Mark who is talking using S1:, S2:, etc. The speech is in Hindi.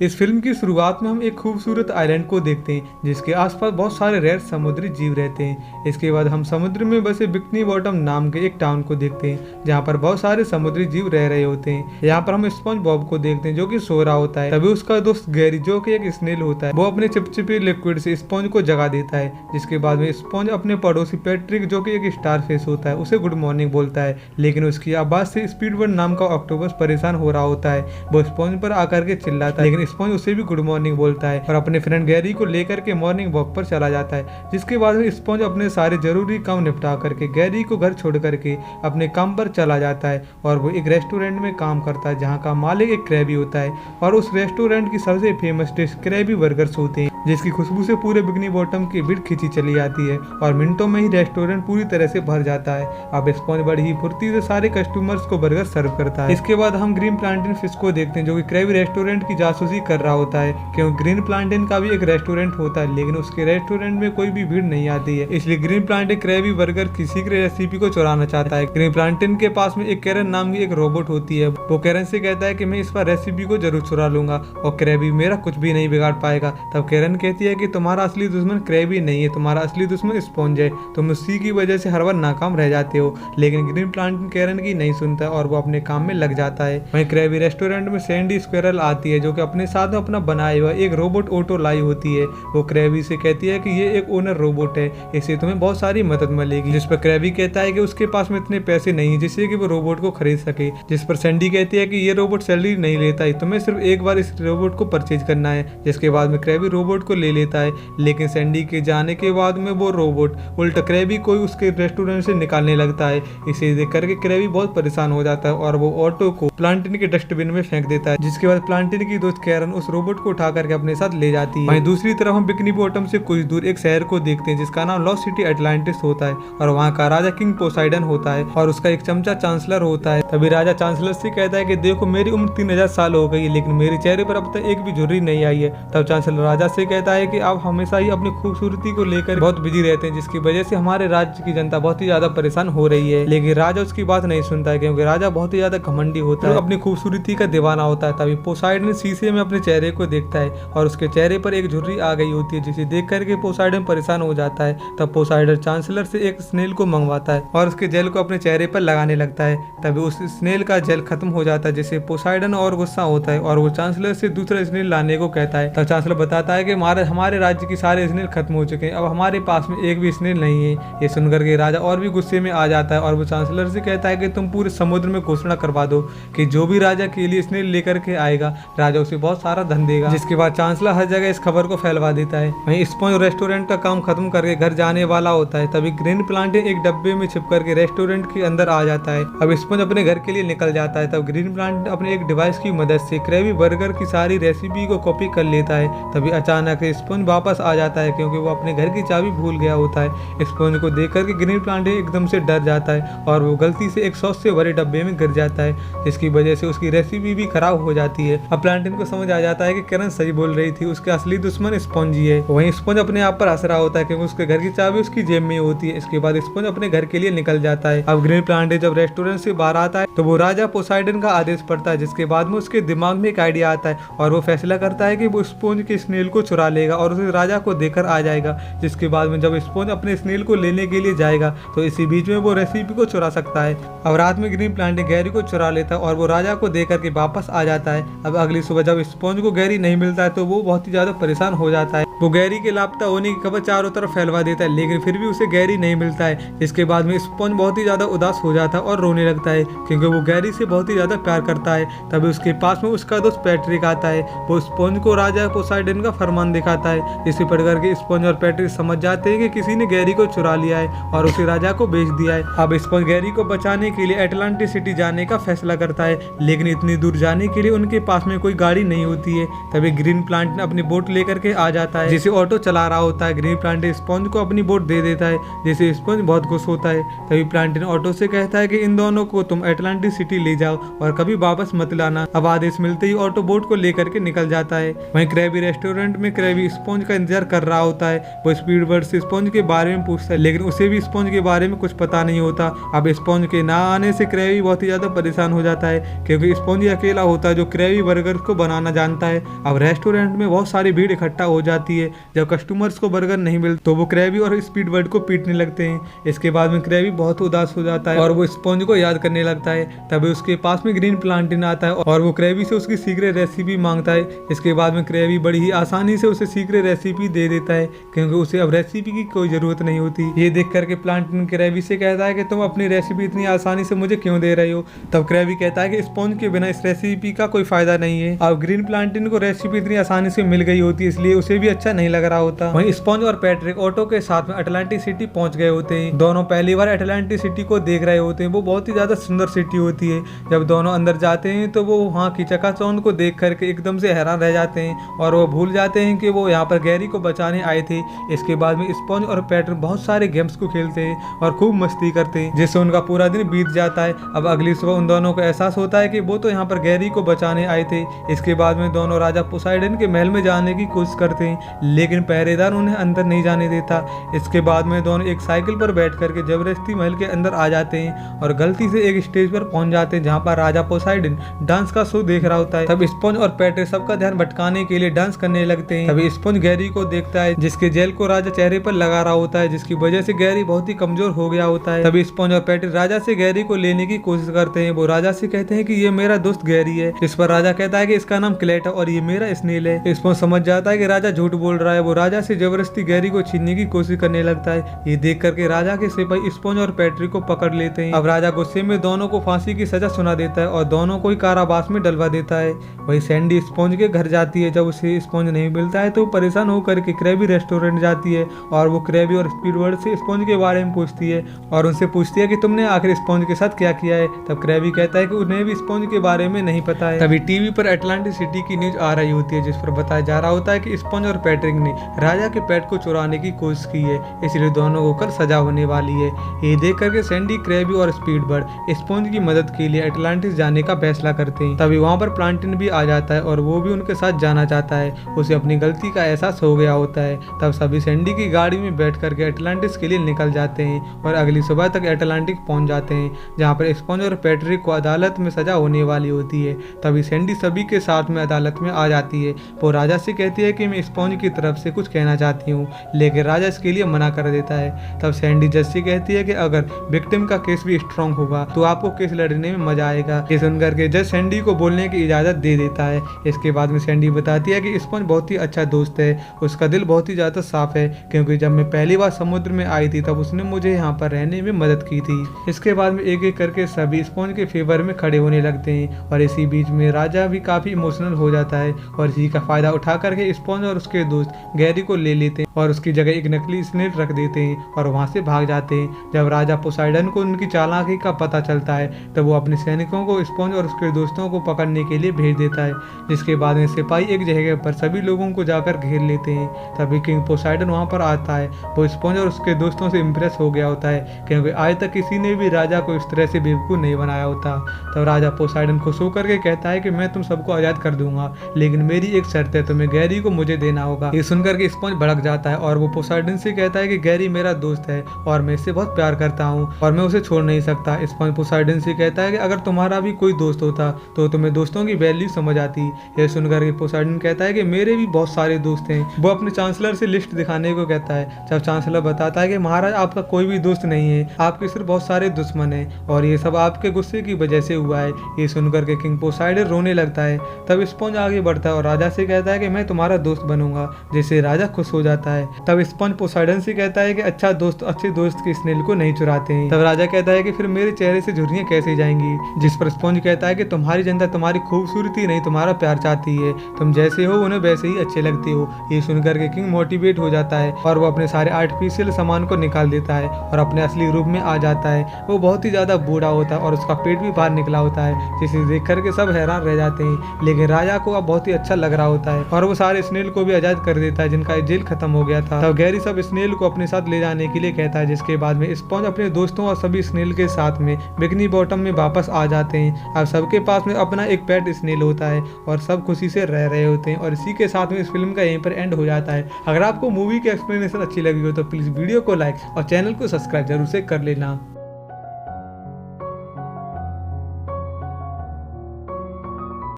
S1: इस फिल्म की शुरुआत में हम एक खूबसूरत आइलैंड को देखते हैं जिसके आसपास बहुत सारे रेयर समुद्री जीव रहते हैं। इसके बाद हम समुद्र में बसे बिकनी बॉटम नाम के एक टाउन को देखते हैं जहाँ पर बहुत सारे समुद्री जीव रह रहे होते हैं। यहाँ पर हम स्पंज बॉब को देखते हैं जो कि सो रहा होता है। तभी उसका दोस्त गैरी जो कि एक स्नेल होता है वो अपने चिपचिपी लिक्विड से स्पंज को जगा देता है। जिसके बाद में स्पंज अपने पड़ोसी पैट्रिक जो कि एक स्टार फेस होता है उसे गुड मॉर्निंग बोलता है, लेकिन उसकी आवाज से स्पीडबर्ड नाम का ऑक्टोपस परेशान हो रहा होता है। वो स्पंज पर आकर के चिल्लाता है, लेकिन स्पंज उसे भी गुड मॉर्निंग बोलता है और अपने फ्रेंड गैरी को लेकर के मॉर्निंग वॉक पर चला जाता है। जिसके बाद में स्पंज अपने सारे जरूरी काम निपटा करके गैरी को घर छोड़ करके अपने काम पर चला जाता है और वो एक रेस्टोरेंट में काम करता है जहाँ का मालिक एक क्रैबी होता है और उस रेस्टोरेंट की सबसे फेमस डिश क्रैबी बर्गर्स होते हैं जिसकी खुशबू से पूरे बिकनी बॉटम की भीड़ खींची चली जाती है और मिनटों में ही रेस्टोरेंट पूरी तरह से भर जाता है। अब स्पंज बड़ी ही फुर्ती से सारे कस्टमर्स को बर्गर सर्व करता है। इसके बाद हम ग्रीन प्लांटेन फिश को देखते हैं जो कि क्रैबी रेस्टोरेंट की जासूसी कर रहा होता है, क्योंकि ग्रीन प्लांटेन का भी एक रेस्टोरेंट होता है लेकिन उसके रेस्टोरेंट में कोई भी भीड़ नहीं आती है, इसलिए ग्रीन प्लांटेन क्रैबी बर्गर की सीक्रेट रेसिपी को चुराना चाहता है। ग्रीन प्लांटेन के पास में एक कैरन नाम की एक रोबोट होती है। वो कैरन से कहता है कि मैं इस पर रेसिपी को जरूर चुरा लूंगा और क्रैबी मेरा कुछ भी नहीं बिगाड़ पाएगा। तब कैरन कहती है कि तुम्हारा असली दुश्मन क्रैबी नहीं है, तुम्हारा असली दुश्मन स्पंज है, तुम उसी की वजह से हर बार नाकाम रह जाते हो। लेकिन ग्रीन प्लांटेन कैरन की नहीं सुनता और वो अपने काम में लग जाता है। वहीं क्रैबी रेस्टोरेंट में सैंडी स्क्विरल आती है जो कि अपने साथ में अपना बनाया हुआ एक रोबोट ऑटो लाई होती है। वो क्रैबी से कहती है कि ये एक ओनर रोबोट है, इससे तुम्हें बहुत सारी मदद मिलेगी। जिस पर क्रैबी कहता है कि उसके पास में इतने पैसे नहीं है जिससे कि वो रोबोट को खरीद सके। जिस पर सैंडी कहती है कि ये रोबोट सैलरी नहीं लेता है, तुम्हें सिर्फ एक बार इस रोबोट को परचेज करना है। जिसके बाद में क्रैबी रोबोट को ले लेता है, लेकिन सैंडी के जाने के बाद में वो रोबोट उल्टा क्रैबी को उसके रेस्टोरेंट से निकालने लगता है। इसे देख करके क्रैबी बहुत परेशान हो जाता है और वो ऑटो को प्लांटेन के डस्टबिन में फेंक देता है। जिसके बाद प्लांटेन की दोस्त कैरन उस रोबोट को उठा करके अपने साथ ले जाती है। वहीं दूसरी तरफ हम बिकनी बॉटम से कुछ दूर एक शहर को देखते हैं जिसका नाम लॉस्ट सिटी अटलांटिस होता है और वहाँ का राजा किंग पोसाइडन होता है और उसका एक चमचा चांसलर होता है। तभी राजा चांसलर से कहता है कि देखो मेरी उम्र 3000 साल हो गई है लेकिन मेरे चेहरे पर अब तक एक भी झुर्री नहीं आई है। तब चांसलर राजा से कहता है कि आप हमेशा ही अपनी खूबसूरती को लेकर बहुत बिजी रहते हैं जिसकी वजह से हमारे राज्य की जनता बहुत ही ज्यादा परेशान हो रही है। लेकिन राजा उसकी बात नहीं सुनता है क्योंकि राजा बहुत ही ज्यादा घमंडी होता है, अपनी खूबसूरती का दीवाना होता है। तभी पोसाइडन शीशे में अपने चेहरे को देखता है और उसके चेहरे पर एक झुर्री आ गई होती है जिसे देख करके पोसाइडन परेशान हो जाता है। तब पोसाइडन चांसलर से एक स्नेल को मंगवाता है और उसके जेल को अपने चेहरे पर लगाने लगता है। तभी उस स्नेल का जेल खत्म हो जाता है जिससे पोसाइडन और गुस्सा होता है और वो चांसलर से दूसरा स्नेल लाने को कहता है। तब चांसलर बताता है कि हमारे राज्य की सारे स्नेल खत्म हो चुके हैं, अब हमारे पास में एक भी स्नेल नहीं है। ये सुनकर के राजा और भी गुस्से में आ जाता है और वो चांसलर से कहता है कि तुम पूरे समुद्र में घोषणा करवा दो कि जो भी राजा के लिए स्नेल लेकर के आएगा राजा उसे बहुत सारा धन देगा। जिसके बाद चांसलर हर जगह इस खबर को फैलवा देता है। वहीं स्पंज रेस्टोरेंट का काम खत्म करके घर जाने वाला होता है। तभी ग्रीन प्लांटेन एक डब्बे में छिप करके रेस्टोरेंट के अंदर आ जाता है। अब स्पंज अपने घर के लिए निकल जाता है। तब ग्रीन प्लांटेन अपने एक डिवाइस की मदद से क्रैबी बर्गर की सारी रेसिपी को कॉपी कर लेता है। तभी अचानक स्पंज वापस आ जाता है क्योंकि वो अपने घर की चाबी भूल गया होता है। स्पंज को देख करके ग्रीन प्लांटेन एकदम से डर जाता है और वो गलती से एक सॉस से भरे डब्बे में गिर जाता है जिसकी वजह से उसकी रेसिपी भी खराब हो जाती है। अब प्लांटेन को समझ आ जाता है कि कैरन सही बोल रही थी, उसके असली दुश्मन स्पंज ही है। वहीं स्पंज अपने आप पर हंस रहा होता है क्योंकि उसके घर की चाबी उसकी जेब में होती है। इसके बाद स्पंज अपने घर के लिए निकल जाता है। अब ग्रीन प्लांटेन जब रेस्टोरेंट से बाहर आता है तो वो राजा पोसाइडन का आदेश पढ़ता है जिसके बाद में उसके दिमाग में एक आइडिया आता है और वो फैसला करता है कि वो स्पंज के स्नेल को चुरा लेगा और उसे राजा को देकर आ जाएगा। जिसके बाद में जब स्पंज अपने स्नेल को लेने के लिए जाएगा तो इसी बीच में वो रेसिपी को चुरा सकता है। अब रात में ग्रीन प्लांटेन गैरी को चुरा लेता है और वो राजा को देकर के वापस आ जाता है। अब अगली सुबह जब स्पंज को गैरी नहीं मिलता है तो वो बहुत ही ज्यादा परेशान हो जाता है। वो गैरी के लापता होने की खबर चारों तरफ फैलवा देता है लेकिन फिर भी उसे गैरी नहीं मिलता है। इसके बाद में स्पंज बहुत ही ज्यादा उदास हो जाता है और रोने लगता है क्योंकि वो गैरी से बहुत ही ज्यादा प्यार करता है। तभी उसके पास में उसका दोस्त पैट्रिक आता है। वो स्पंज को राजा पोसाइडन का फरमान दिखाता है जिसे पढ़कर के स्पंज और पैट्रिक समझ जाते हैं कि किसी ने गैरी को चुरा लिया है और उसे राजा को बेच दिया है। अब स्पंज गैरी को बचाने के लिए अटलांटिस सिटी जाने का फैसला करता है लेकिन इतनी दूर जाने के लिए उनके पास में कोई गाड़ी नहीं होती है। तभी ग्रीन प्लांटेन अपनी बोट लेकर के आ जाता है है। जिसे ऑटो चला रहा होता है ग्रीन प्लांटिन स्पॉन्ज को अपनी बोट दे देता है, जिसे स्पॉन्ज बहुत खुश होता है। तभी प्लांटिन ऑटो से कहता है कि इन दोनों को तुम अटलांटिस सिटी ले जाओ और कभी वापस मत लाना। अब आदेश मिलते ही ऑटो बोट को लेकर के निकल जाता है। वहीं क्रैबी रेस्टोरेंट में क्रैबी स्पॉन्ज का इंतजार कर रहा होता है। वो स्पीडबर्ड से स्पॉन्ज के बारे में पूछता है, लेकिन उसे भी स्पॉन्ज के बारे में कुछ पता नहीं होता। अब स्पॉन्ज के ना आने से क्रैबी बहुत ही ज्यादा परेशान हो जाता है, क्योंकि स्पॉन्ज ही अकेला होता है जो क्रैबी बर्गर को बनाना जानता है। अब रेस्टोरेंट में बहुत सारी भीड़ इकट्ठा हो जाती है। जब कस्टमर्स को बर्गर नहीं मिलता तो वो क्रैबी और स्पीडबर्ड को पीटने लगते हैं। इसके बाद में क्रैबी बहुत उदास हो जाता है और वो स्पॉन्ज को याद करने लगता है। तभी उसके पास में ग्रीन प्लांटिन आता है और वो क्रैबी से उसकी सीक्रेट रेसिपी मांगता है। इसके बाद में क्रैबी बड़ी ही आसानी से उसे सीक्रेट रेसिपी दे देता है, क्योंकि उसे अब रेसिपी की कोई जरूरत नहीं होती। ये देख करके प्लांटिन क्रैबी से कहता है कि तुम अपनी रेसिपी इतनी आसानी से मुझे क्यों दे रहे हो। तब क्रैबी कहता है कि स्पॉन्ज के बिना इस रेसिपी का कोई फायदा नहीं है। अब ग्रीन प्लांटिन को रेसिपी इतनी आसानी से मिल गई होती है, इसलिए उसे भी अच्छा नहीं लग रहा होता। वहीं स्पॉन्ज और पैट्रिक ऑटो के साथ में अटलांटिस सिटी पहुंच गए होते हैं। दोनों पहली बार अटलांटिस सिटी को देख रहे होते हैं। वो बहुत ही ज्यादा सुंदर सिटी होती है। जब दोनों अंदर जाते हैं तो वो वहाँ की चकाचौंध को देख करके एकदम से हैरान रह जाते हैं और वो भूल जाते हैं कि वो यहाँ पर गैरी को बचाने आए थे। इसके बाद में स्पॉन्ज और पैट्रिक बहुत सारे गेम्स को खेलते हैं और खूब मस्ती करते हैं, जिससे उनका पूरा दिन बीत जाता है। अब अगली सुबह उन दोनों को एहसास होता है कि वो तो यहाँ पर गैरी को बचाने आए थे। इसके बाद में दोनों राजा पोसाइडन के महल में जाने की कोशिश करते हैं, लेकिन पहरेदार उन्हें अंदर नहीं जाने देता। इसके बाद में दोनों एक साइकिल पर बैठ करके जबरदस्ती महल के अंदर आ जाते हैं और गलती से एक स्टेज पर पहुंच जाते हैं जहाँ पर राजा पोसाइडन डांस का शो देख रहा होता है। तब स्पॉन्ज और पैट्रिक सबका ध्यान भटकाने के लिए डांस करने लगते हैं। तभी स्पॉन्ज गैरी को देखता है, जिसके जेल को राजा चेहरे पर लगा रहा होता है, जिसकी वजह से गैरी बहुत ही कमजोर हो गया होता है। तभी स्पॉन्ज और पैट्रिक राजा से गैरी को लेने की कोशिश करते हैं। वो राजा से कहते हैं कि ये मेरा दोस्त गैरी है। इस पर राजा कहता है कि इसका नाम क्लेट है और ये मेरा स्नेल है। स्पॉन्ज समझ जाता है कि राजा झूठ बोल रहा है। वो राजा से जबरदस्ती गैरी को छीनने की कोशिश करने लगता है। ये देख करके राजा के सिपाही स्पॉन्ज और पैट्रिक को पकड़ लेते हैं। अब राजा गुस्से में दोनों को फांसी की सजा सुना देता है और दोनों को ही कारावास में डलवा देता है। वही सैंडी स्पॉन्ज के घर जाती है। जब उसे स्पॉन्ज नहीं मिलता है तो परेशान होकर के क्रैबी रेस्टोरेंट जाती है और वो क्रैबी और स्पीडबर्ड से स्पॉन्ज के बारे में पूछती है और उनसे पूछती है कि तुमने आखिर स्पॉन्ज के साथ क्या किया है। तब क्रैबी कहता है कि उन्हें भी स्पॉन्ज के बारे में नहीं पता है। तभी टीवी पर अटलांटिस सिटी की न्यूज आ रही होती है, जिस पर बताया जा रहा होता है कि स्पॉन्ज और पैट्रिक ने राजा के पेट को चुराने की कोशिश की है, इसलिए दोनों को कल सजा होने वाली है। ये देख करके सैंडी, क्रैबी और स्पीडबर्ड स्पॉन्ज की मदद के लिए अटलांटिस जाने का फैसला करते हैं। तभी वहाँ पर प्लांटिन भी आ जाता है और वो भी उनके साथ जाना चाहता है। उसे अपनी गलती का एहसास हो गया होता है। तब सभी सैंडी की गाड़ी में बैठ करके अटलांटिस के लिए निकल जाते हैं और अगली सुबह तक अटलांटिस पहुंच जाते हैं, जहाँ पर स्पॉन्ज और पैट्रिक को अदालत में सजा होने वाली होती है। तभी सैंडी सभी के साथ में अदालत में आ जाती है। वो राजा से कहती है कि मैं स्पॉन्ज की तरफ से कुछ कहना चाहती हूँ, लेकिन राजा इसके लिए मना कर देता है। तब सैंडी जज से कहती है कि अगर विक्टिम का केस भी स्ट्रांग होगा तो आपको केस लड़ने में मजा आएगा। ये सुनकर के जज सैंडी को बोलने की इजाजत दे देता है। इसके बाद में सैंडी बताती है कि स्पॉन्ज बहुत ही अच्छा दोस्त है, उसका दिल बहुत ही ज्यादा साफ है, क्योंकि जब मैं पहली बार समुद्र में आई थी तब उसने मुझे यहाँ पर रहने में मदद की थी। इसके बाद में एक एक करके सभी स्पॉन्ज के फेवर में खड़े होने लगते हैं और इसी बीच में राजा भी काफी इमोशनल हो जाता है और इसी का फायदा उठा करके स्पॉन्ज और उसके दोस्त गैरी को ले लेते हैं और उसकी जगह एक नकली स्नेल रख देते हैं और वहां से भाग जाते हैं। जब राजा पोसाइडन को उनकी चालाकी का पता चलता है तब वो अपने सैनिकों को स्पॉन्ज और उसके दोस्तों को पकड़ने के लिए भेज देता है, जिसके बाद में सिपाही एक जगह पर सभी लोगों को जाकर घेर लेते हैं। तभी किंग पोसाइडन वहां पर आता है। वो स्पॉन्ज और उसके दोस्तों से इम्प्रेस हो गया होता है, क्योंकि आज तक किसी ने भी राजा को इस तरह से बेवकूफ नहीं बनाया होता। तब राजा पोसाइडन खुश होकर के कहता है कि मैं तुम सबको आजाद कर दूंगा, लेकिन मेरी एक शर्त है, तुम्हें गैरी को मुझे देना होगा। ये सुनकर के स्पॉन्ज भड़क जाता है और वो पोसाइडन से कहता है कि गैरी मेरा दोस्त है और मैं इससे बहुत प्यार करता हूँ और मैं उसे छोड़ नहीं सकता। स्पॉन्ज पोसाइडन से कहता है कि अगर तुम्हारा भी कोई दोस्त होता तो तुम्हें दोस्तों की वैल्यू समझ आती। ये सुनकर के पोसाइडन कहता है कि मेरे भी बहुत सारे दोस्त हैं। वो अपने चांसलर से लिस्ट दिखाने को कहता है। जब चांसलर बताता है कि महाराज आपका कोई भी दोस्त नहीं है, आपके सिर्फ बहुत सारे दुश्मन हैं और ये सब आपके गुस्से की वजह से हुआ है। ये सुनकर के किंग पोसाइडन रोने लगता है। तब स्पॉन्ज आगे बढ़ता है और राजा से कहता है कि मैं तुम्हारा दोस्त बनूंगा, जिससे राजा खुश हो जाता है। तब स्पॉन्ज पोसाइडन से कहता है कि अच्छा दोस्त अच्छे दोस्त के स्नेल को नहीं चुराते हैं। तब राजा कहता है कि फिर मेरे चेहरे से झुर्रियां कैसे जाएंगी, जिस पर स्पॉन्ज कहता है कि तुम्हारी जनता तुम्हारी खूबसूरती नहीं तुम्हारा प्यार चाहती है, तुम जैसे हो उन्हें वैसे ही अच्छे लगते हो। ये सुनकर के किंग मोटिवेट हो जाता है और वो अपने सारे आर्टिफिशियल सामान को निकाल देता है और अपने असली रूप में आ जाता है। वो बहुत ही ज्यादा बूढ़ा होता है और उसका पेट भी बाहर निकला होता है, जिसे देख करके सब हैरान रह जाते हैं, लेकिन राजा को अब बहुत ही अच्छा लग रहा होता है और वो सारे स्नेल को भी आजाद कर देता है जिनका जेल खत्म हो गया था। तब गैरी सब स्नेल को अपने साथ ले जाने के लिए कहता है, जिसके बाद में स्पॉन्ज अपने दोस्तों और सभी स्नेल के साथ में बिकनी बॉटम में वापस आ जाते हैं। अब सबके पास में अपना एक पेट स्नेल होता है और सब खुशी से रह रहे होते हैं। और इसी के साथ में इस फिल्म का यहीं पर एंड हो जाता है। अगर आपको मूवी की एक्सप्लेनेशन अच्छी लगी हो तो प्लीज़ वीडियो को लाइक और चैनल को सब्सक्राइब जरूर से कर लेना।